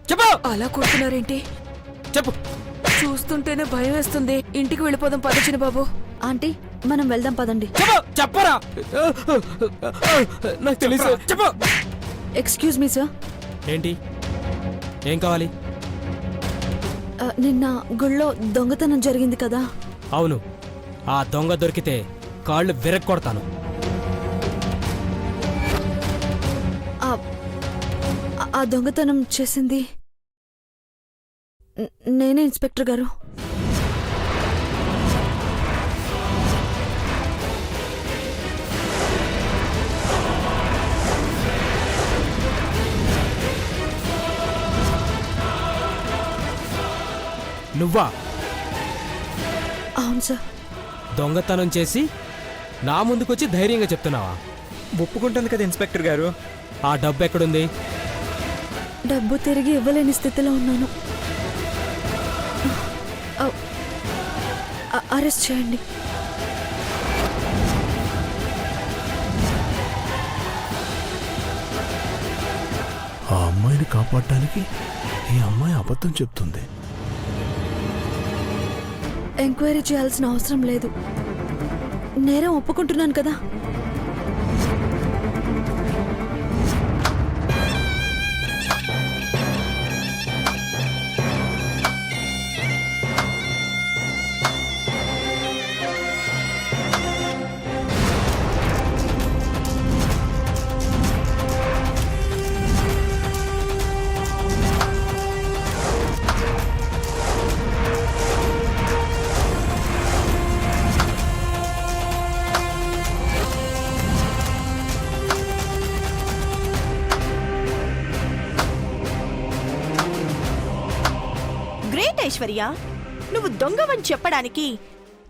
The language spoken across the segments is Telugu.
చెప్పు. అలా కొడుతున్నారేంటి? చెప్పు. చూస్తుంటేనే భయం వేస్తుంది. ఇంటికి వెళ్ళిపోదాం పద చిన్న బాబు. ఆంటీ మనం వెళ్దాం పదండి. చెప్పరా. నాకు తెలుసు. చెప్పు. Excuse me sir. ఏంటి? ఏం కావాలి? నిన్న గుళ్ళో దొంగతనం జరిగింది కదా. అవును, ఆ దొంగ దొరికితే కాళ్ళు విరక్కొడతాను. ఆ దొంగతనం చేసింది నేనే ఇన్స్పెక్టర్ గారు. నువ్వా? అవును సార్. దొంగతనం చేసి నా ముందుకొచ్చి ధైర్యంగా చెప్తున్నావా? ఒప్పుకుంటుంది కదా ఇన్స్పెక్టర్ గారు. ఆ డబ్బు ఎక్కడుంది? డబ్బు తిరిగి ఇవ్వలేని స్థితిలో ఉన్నాను. అరెస్ట్ చేయండి. ఆ అమ్మాయిని కాపాడటానికి ఈ అమ్మాయి అబద్ధం చెప్తుంది. ఎంక్వైరీ చేయాల్సిన అవసరం లేదు. నేరం ఒప్పుకుంటున్నాను కదా. గ్రేట్ ఐశ్వర్య, నువ్వు దొంగవని చెప్పడానికి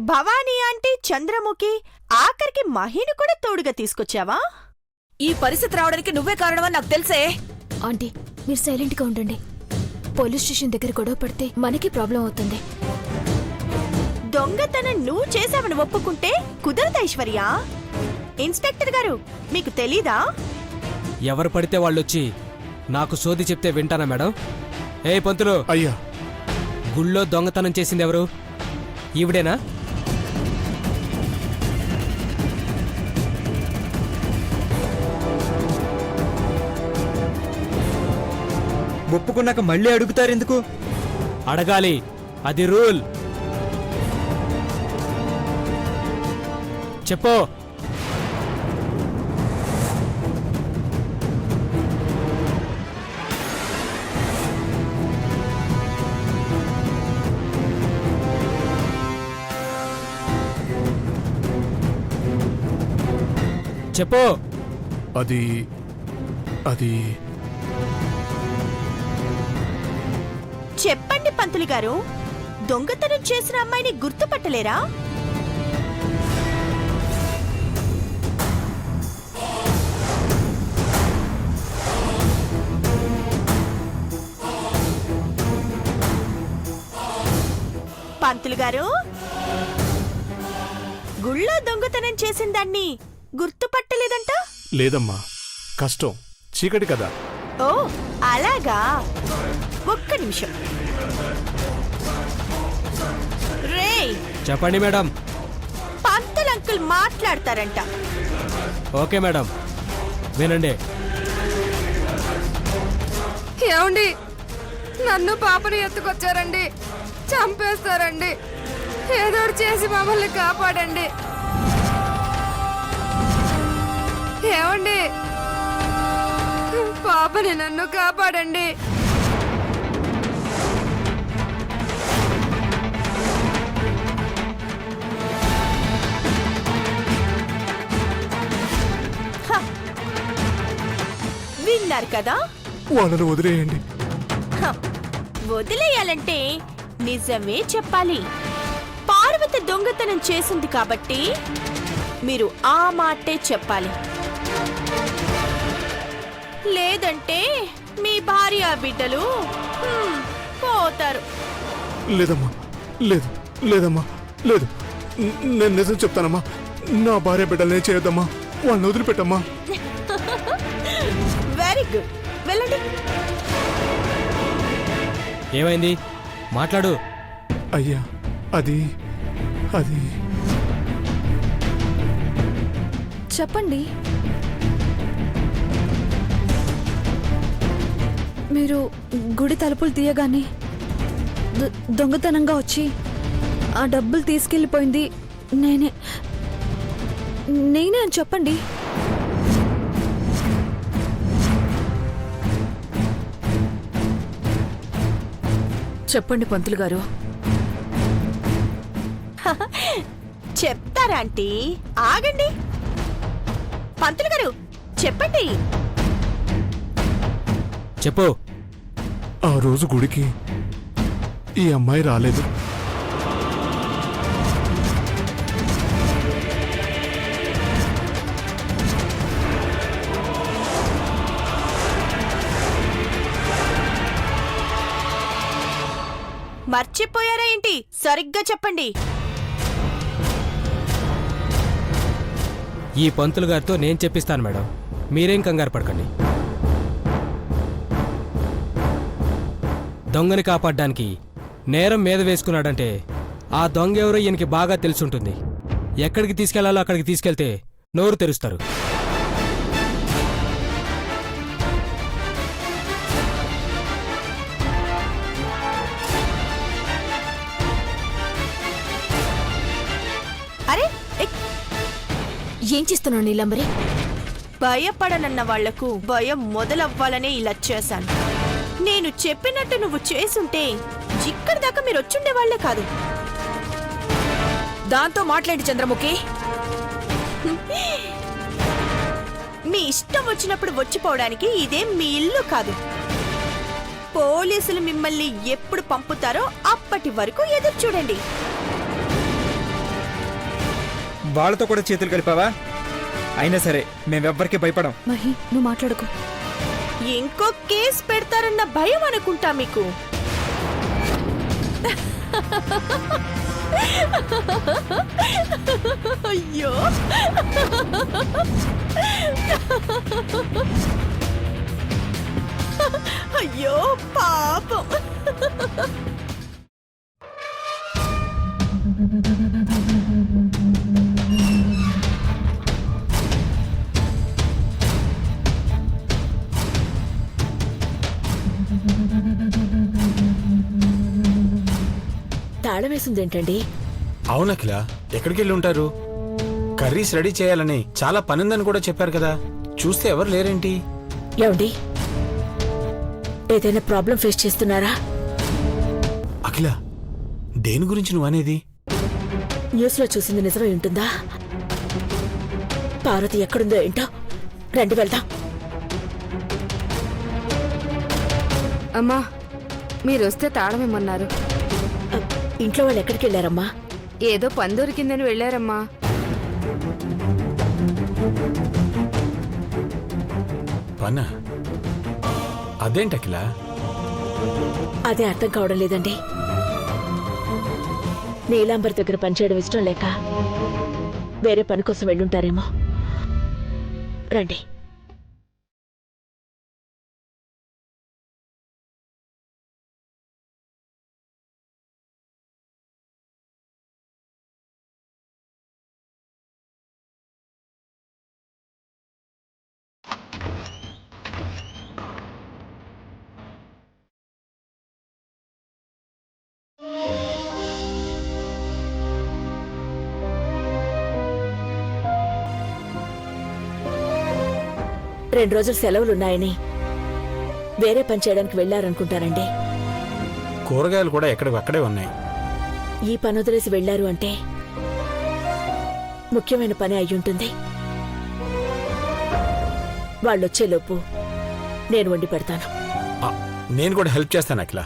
భవానీ ఆంటీ, చంద్రముఖి, ఆఖరికి మహిని కూడా తోడుగా తీసుకొచ్చావా? ఈ పరిస్థితి రావడానికి నువ్వే కారణమని నాకు తెలుసే. ఆంటీ మీరు సైలెంట్గా ఉండండి. పోలీస్ స్టేషన్ దగ్గర గొడవ పడితే మనకి ప్రాబ్లం అవుతుంది. దొంగతనం నువ్వు చేశావని ఒప్పుకుంటే కుదరదు ఐశ్వర్య. ఇన్స్పెక్టర్ గారు, మీకు తెలీదా? ఎవరు పడితే వాళ్ళొచ్చి నాకు సోది చెప్తే వింటానా మేడం? ఏ పంతులు, అయ్యా, గుళ్ళో దొంగతనం చేసింది ఎవరు? ఈవిడేనా? ఒప్పుకున్నాక మళ్ళీ అడుగుతారు ఎందుకు? అడగాలి, అది రూల్. చెప్పు. చెప్పు. అది అది చెప్పండి పంతులు గారు, దొంగతనం చేసిన అమ్మాయిని గుర్తుపట్టలేరా? పంతులు గారు, గుళ్ళో దొంగతనం చేసిన దాన్ని గుర్తుపట్టలేదంట? లేదమ్మా, కష్టం, చీకటి కదా. ఓ అలాగా, ఒక్క నిమిషం. రే, చెప్పండి మేడం. పంతులు అంకుల్ మాట్లాడతారంట. ఓకే మేడం, వినండి. ఏమండి, నన్ను పాపని ఎత్తుకొచ్చారండి. చంపేస్తారండి. ఏదో చేసి మమ్మల్ని కాపాడండి. ఏమండి, పాపని నన్ను కాపాడండి. విన్నారు కదా, వాళ్ళను వదిలేయండి. వదిలేయాలంటే నిజమే చెప్పాలి. పార్వతి దొంగతనం చేసింది కాబట్టి మీరు ఆ మాటే చెప్పాలి. లేదంటే మీ భార్య బిడ్డలు పోతారు. లేదమ్మా, లేదు, లేదమ్మా, లేదు. నేను నిజం చెప్తానమ్మా. నా భార్య బిడ్డలనే చేయొద్దమ్మా. వాళ్ళని వదిలిపెట్టమ్మా. వెరీ గుడ్, వెళ్ళండి. ఏమైంది? మాట్లాడు. అయ్యా అది అది చెప్పండి. మీరు గుడి తలుపులు తీయగానే దొంగతనంగా వచ్చి ఆ డబ్బులు తీసుకెళ్ళిపోయింది నేనే అని చెప్పండి. చెప్పండి పంతులు గారు. చెప్తారా ఆంటీ? ఆగండి. పంతులు గారు చెప్పండి. చెప్పు. ఆ రోజు గుడికి ఈ అమ్మాయి రాలేదు. మర్చిపోయారా ఏంటి? సరిగ్గా చెప్పండి. ఈ పంతులు గారితో నేను చెప్పిస్తాను మేడం, మీరేం కంగారు పడకండి. దొంగని కాపాడడానికి నేరం మీద వేసుకున్నాడంటే ఆ దొంగ ఎవరో ఈయనకి బాగా తెలుసుంటుంది. ఎక్కడికి తీసుకెళ్లాలో అక్కడికి తీసుకెళ్తే నోరు తెరుస్తారు. అరే ఏం చేస్తున్నావు నీలంబరి? భయపడనన్న వాళ్లకు భయం మొదలవ్వాలనే ఇలా చేశాను. నేను చెప్పినట్టు నువ్వు చేసుంటే ఇక్కడి దాకా మీరు వచ్చుండే వాళ్లే కాదు. దాంతో మాట్లాడి చంద్రముఖి. మీ ఇష్టం వచ్చినప్పుడు వచ్చిపోవడానికి ఇదేం మీ ఇల్లు కాదు. పోలీసులు మిమ్మల్ని ఎప్పుడు పంపుతారో అప్పటి వరకు ఎదురు చూడండి. వాళ్ళతో కూడా చేతులు కలిపావా? అయినా సరే మేమెవ్వరికి భయపడం. మహి, నువ్వు మాట్లాడుకో. ఇంకో కేసు పెడతారన్న భయం అనుకుంటా మీకు. అయ్యో అయ్యో పాపం. తాళం వేసిందేంటండి? అవునఖిల, ఎక్కడికి వెళ్ళి ఉంటారు? కర్రీస్ రెడీ చేయాలని చాలా పనుందని కూడా చెప్పారు కదా, చూస్తే ఎవరు లేరేంటి? ఏమండి, ఏదైనా ప్రాబ్లం ఫేస్ చేస్తున్నారా? అఖిల, దేని గురించి నువ్వు అనేది? న్యూస్ లో చూసింది నిజమై ఉంటుందా? పార్వతి ఎక్కడుందో ఏంటో, రండి వెళ్దాం. అమ్మా, మీరొస్తే తాళమేమన్నారు. ఇంట్లో వాళ్ళు ఎక్కడికి వెళ్ళారమ్మా? ఏదో పని దొరికిందని వెళ్ళారమ్మా. పనా? అదేంటఖిల? అదే అర్థం కావడం లేదండి. నీలాంబర్ దగ్గర పనిచేయడం ఇష్టం లేక వేరే పని కోసం వెళ్ళుంటారేమో. రండి. రెండు రోజులు సెలవులున్నాయని వేరే పని చేయడానికి వెళ్లారనుకుంటారండి. కూరగాయలు కూడా ఎక్కడికక్కడే ఉన్నాయి. ఈ పని వదిలేసి వెళ్లారు అంటే ముఖ్యమైన పని అయ్యుంటుంది. వాళ్ళొచ్చేలోపు నేను వండి పెడతాను. నేను కూడా హెల్ప్ చేస్తాను అఖిల.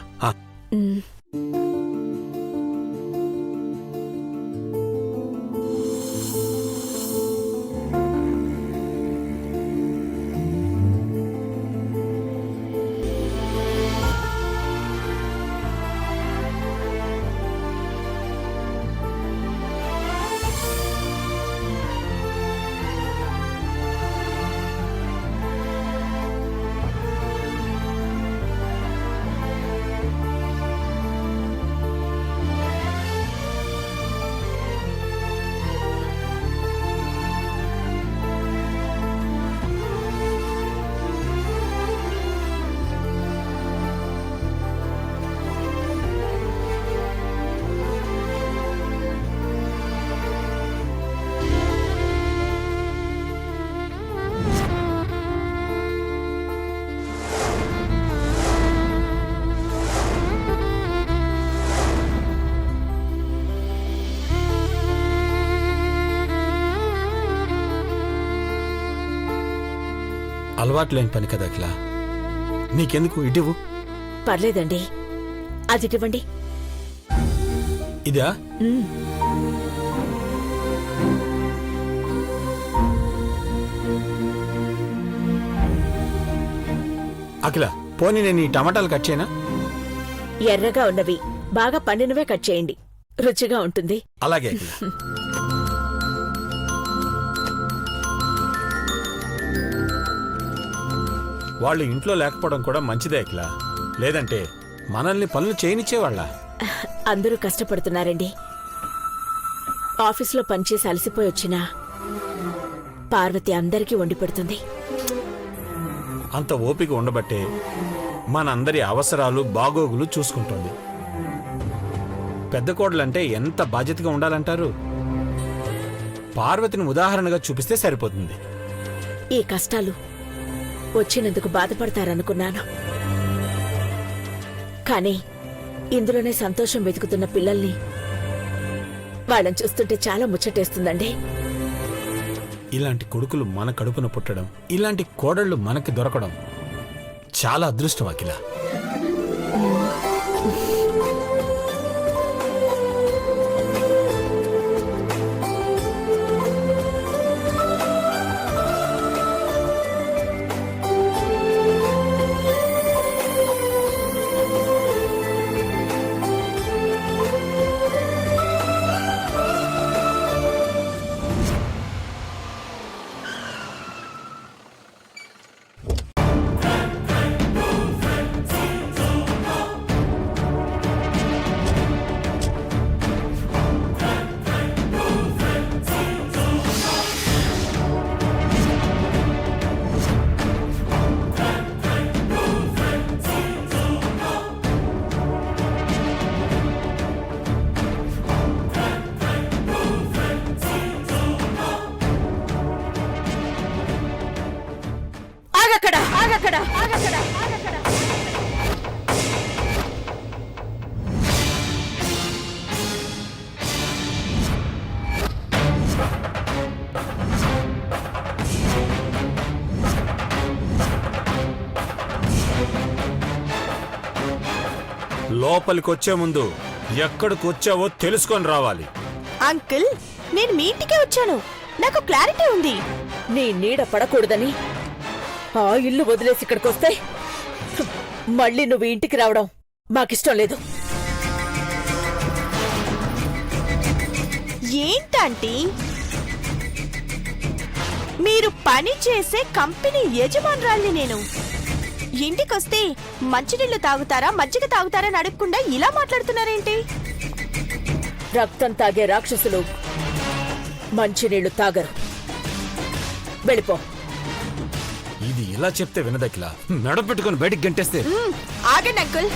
అలవాటు లేని పని కదా అఖిల. నీకెందుకు ఇటివు? పర్లేదండి, అది ఇవ్వండి. ఇదా? అఖిల, పోనీ నేను ఈ టమాటాలు కట్ చేయనా? ఎర్రగా ఉన్నవి బాగా పండినవే కట్ చేయండి, రుచిగా ఉంటుంది. అలాగే అఖిల. వాళ్ళు ఇంట్లో లేకపోవడం కూడా మంచిదే అఖిల. లేదంటే మనల్ని పనులు చేయనిచ్చేవాళ్ళ. అందరూ కష్టపడుతున్నారండి. ఆఫీసులో పనిచేసి అలసిపోయి వచ్చినా పార్వతి అందరికీ వండి పెడుతుంది. అంత ఓపిక ఉండబట్టే మనందరి అవసరాలు బాగోగులు చూసుకుంటోంది. పెద్ద కోడలంటే ఎంత బాధ్యతగా ఉండాలంటారు? పార్వతిని ఉదాహరణగా చూపిస్తే సరిపోతుంది. ఈ కష్టాలు వచ్చినందుకు బాధపడతారనుకున్నాను, కానీ ఇందులోనే సంతోషం వెతుకుతున్న పిల్లల్ని వాళ్ళని చూస్తుంటే చాలా ముచ్చటేస్తుందండి. ఇలాంటి కొడుకులు మన కడుపున పుట్టడం, ఇలాంటి కోడళ్ళు మనకి దొరకడం చాలా అదృష్టం అఖిల. లోపలికొచ్చే ముందు ఎక్కడికొచ్చావో తెలుసుకొని రావాలి. అంకుల్, నేను మీ ఇంటికే వచ్చాను, నాకు క్లారిటీ ఉంది. నీ నీడ పడకూడదని ఆ ఇల్లు వదిలేసి ఇక్కడికొస్తే మళ్ళీ నువ్వు ఇంటికి రావడం మాకిష్టం లేదు. ఏంటంటీ, మీరు పని చేసే కంపెనీ యజమానురాల్ని నేను. ఇంటికొస్తే మంచినీళ్లు తాగుతారా మజ్జిగ తాగుతారా అని అడగకుండా ఇలా మాట్లాడుతున్నారేంటి? రక్తం తాగే రాక్షసులు మంచినీళ్లు తాగరు. వెళ్ళిపో. ఇది ఇలా చెప్తే వినదకిలా, మెడపెట్టుకుని బయటికి గంటేస్తే. ఆగండి అంకుల్,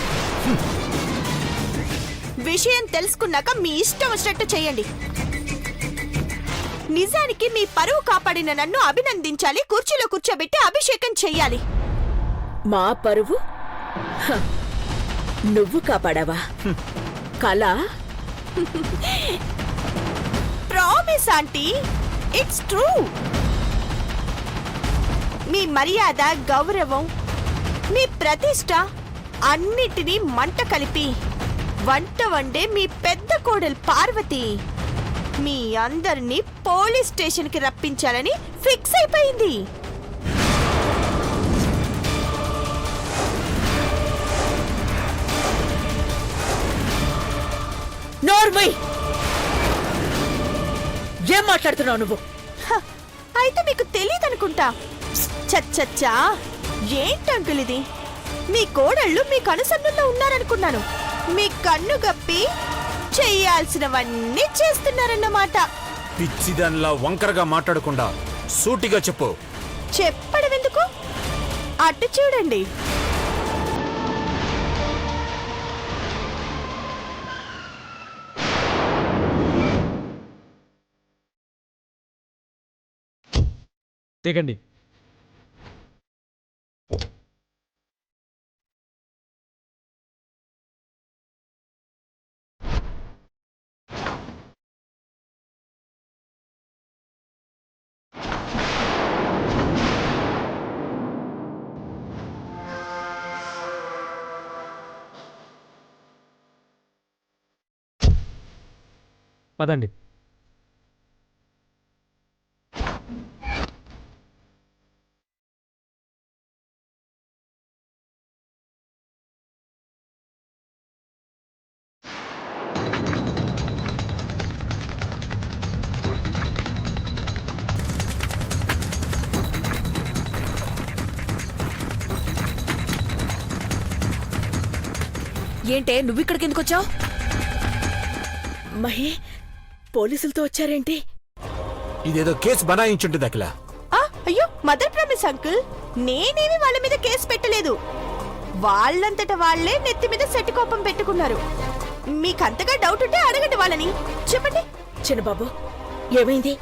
విషయం తెలుసుకున్నాక మీ ఇష్టం వచ్చినట్టు చేయండి. నిజానికి మీ పరువు కాపాడిన నన్ను అభినందించాలి, కుర్చీలో కూర్చోబెట్టి అభిషేకం చెయ్యాలి. మా పరువు నువ్వు కాపాడావా? కళ? Promise aunty, it's true. మీ మర్యాద, గౌరవం, మీ ప్రతిష్ట అన్నిటినీ మంట కలిపి వంట వండే మీ పెద్ద కోడలు పార్వతి మీ అందరినీ పోలీస్ స్టేషన్కి రప్పించాలని ఫిక్స్ అయిపోయింది. నోర్మై, ఏం మాట్లాడుతున్నావు నువ్వు? అయితే మీకు తెలియదనుకుంటా. చచ్చచ్చా, ఏంటంకుల్ ఇది? మీ కోడళ్ళు మీ కనుసన్నుల్లో ఉన్నారనుకున్నాను. మీ కన్ను గప్పి చెయ్యాల్సినవన్నీ చేస్తున్నారన్నమాట. పిచ్చిదానిలా వంకరగా మాట్లాడకుండా సూటిగా చెప్పు. చెప్పడం ఎందుకు? అటు చూడండి. దిగండి. పదండి. ఏంటే నువ్వు ఇక్కడికి ఎందుకు వచ్చావు? మహి పోలీసులతో వచ్చారేంటి? ఇదేదో కేసు బనాయించుంటుంది అఖిల. అయ్యో మదర్ ప్రామిస్ అంకుల్, నేనేమి వాళ్ళ మీద కేసు పెట్టలేదు. వాళ్ళంతట వాళ్లే నెత్తి మీద సెట్టి కోపం పెట్టుకున్నారు. మీకంతగా డౌట్ ఉంటే అడగండి వాళ్ళని. చెప్పండి. చిన్నబాబు ఏమైంది?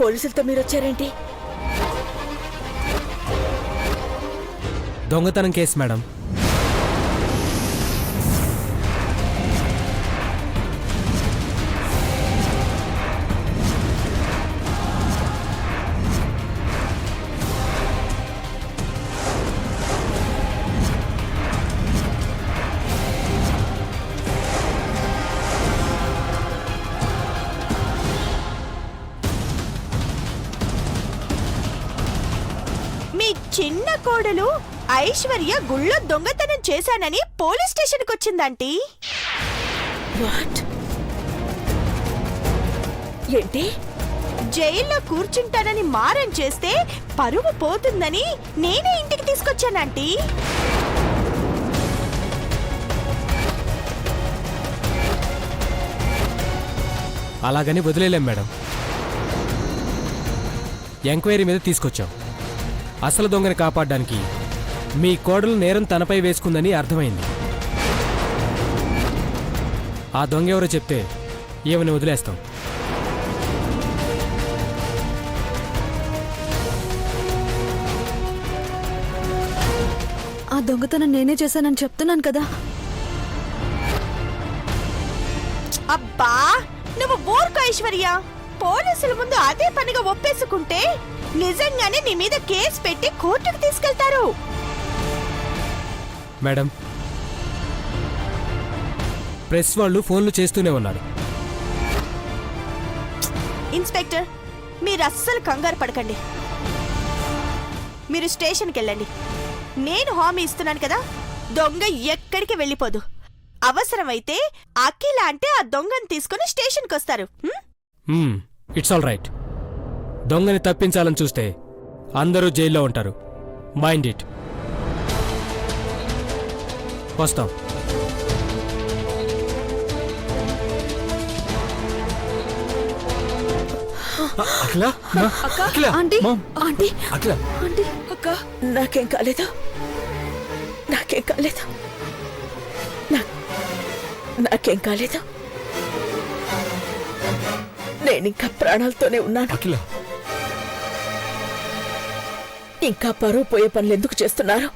పోలీసులతో మీరు వచ్చారేంటి? దొంగతనం కేసు మేడం. మీ చిన్న కోడలు ఐశ్వర్య గుళ్ళో దొంగతనం చేశానని పోలీస్ స్టేషన్కి వచ్చిందంటీ. వాట్? ఏంటి? జైల్లో కూర్చుంటానని మారం చేస్తే పరువు పోతుందని నేనే ఇంటికి తీసుకొచ్చానంటీ. అలాగని వదిలేలేం మేడం. ఎంక్వైరీ మీద తీసుకొచ్చాం. అసలు దొంగని కాపాడడానికి మీ కోడలు నేరం తనపై వేసుకుందని అర్థమైంది. ఆ దొంగ ఎవరో చెప్తే ఏమని వదిలేస్తాం. ఆ దొంగతనం నేనే చేశానని చెప్తున్నాను కదా. అబ్బా నువ్వు ఊరుకో ఐశ్వర్య. పోలీసుల ముందు అదే పనిగా ఒప్పేసుకుంటే నిజంగానే నీ మీద కేసు పెట్టి కోర్టుకు తీసుకెళ్తారు. మేడం, ప్రెస్ వాళ్ళు ఫోన్లు చేస్తూనే ఉన్నారు. ఇన్స్పెక్టర్, మీరు అస్సలు కంగారు పడకండి. మీరు స్టేషన్కి వెళ్ళండి. నేను హామీ ఇస్తున్నాను కదా, దొంగ ఎక్కడికి వెళ్ళిపోదు. అవసరమైతే అఖిల అంటే ఆ దొంగని తీసుకుని స్టేషన్కి వస్తారు. It's all right. దొంగని తప్పించాలని చూస్తే అందరూ జైల్లో ఉంటారు. Mind it. వస్తాం. అఖిల, అఖిల, ఆంటీ ఆంటీ అఖిల, ఆంటీ అక్క నాకేం కాలేదు. నాకేం కాలేదు. నాకేం కాలేదు. నేనింకా ప్రాణాలతోనే ఉన్నాను. అఖిల, ఇంకా పరువు పోయే పనులు ఎందుకు చేస్తున్నారు?